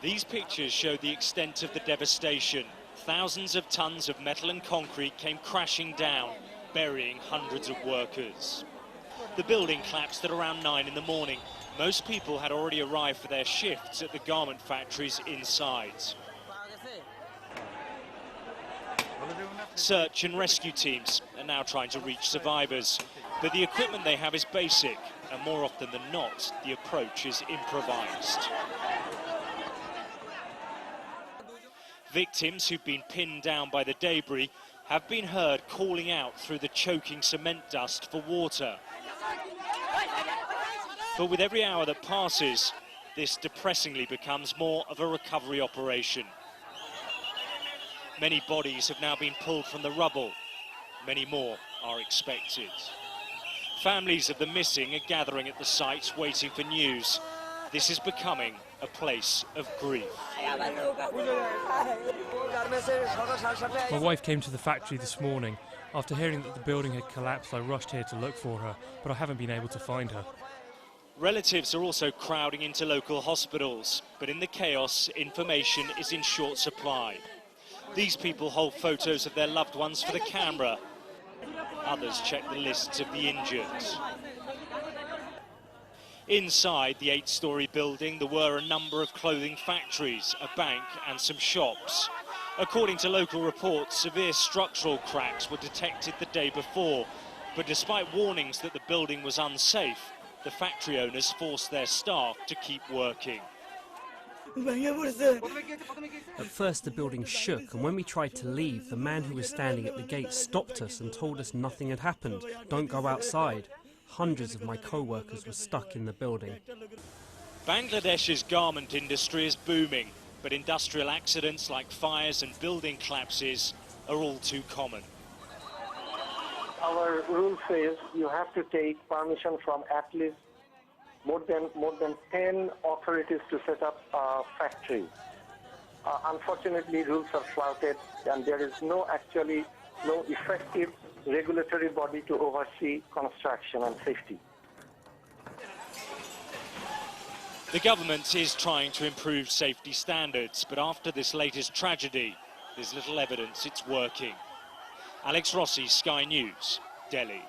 These pictures show the extent of the devastation. Thousands of tons of metal and concrete came crashing down, burying hundreds of workers. The building collapsed at around 9 in the morning. Most people had already arrived for their shifts at the garment factories inside. Search and rescue teams are now trying to reach survivors, but the equipment they have is basic, and more often than not, the approach is improvised. Victims who've been pinned down by the debris have been heard calling out through the choking cement dust for water. But with every hour that passes, this depressingly becomes more of a recovery operation. Many bodies have now been pulled from the rubble. Many more are expected. Families of the missing are gathering at the site waiting for news. This is becoming a place of grief. My wife came to the factory this morning. After hearing that the building had collapsed, I rushed here to look for her, but I haven't been able to find her. Relatives are also crowding into local hospitals, but in the chaos, information is in short supply. These people hold photos of their loved ones for the camera. Others check the lists of the injured. Inside the 8-storey building, there were a number of clothing factories, a bank and some shops. According to local reports, severe structural cracks were detected the day before, but despite warnings that the building was unsafe, the factory owners forced their staff to keep working. At first the building shook, and when we tried to leave, the man who was standing at the gate stopped us and told us nothing had happened. Don't go outside. Hundreds of my co-workers were stuck in the building. Bangladesh's garment industry is booming, but industrial accidents like fires and building collapses are all too common. Our rule says you have to take permission from at least more than 10 authorities to set up a factory. Unfortunately, rules are flouted, and there is no effective regulatory body to oversee construction and safety. The government is trying to improve safety standards, but after this latest tragedy, there's little evidence it's working. Alex Rossi, Sky News, Delhi.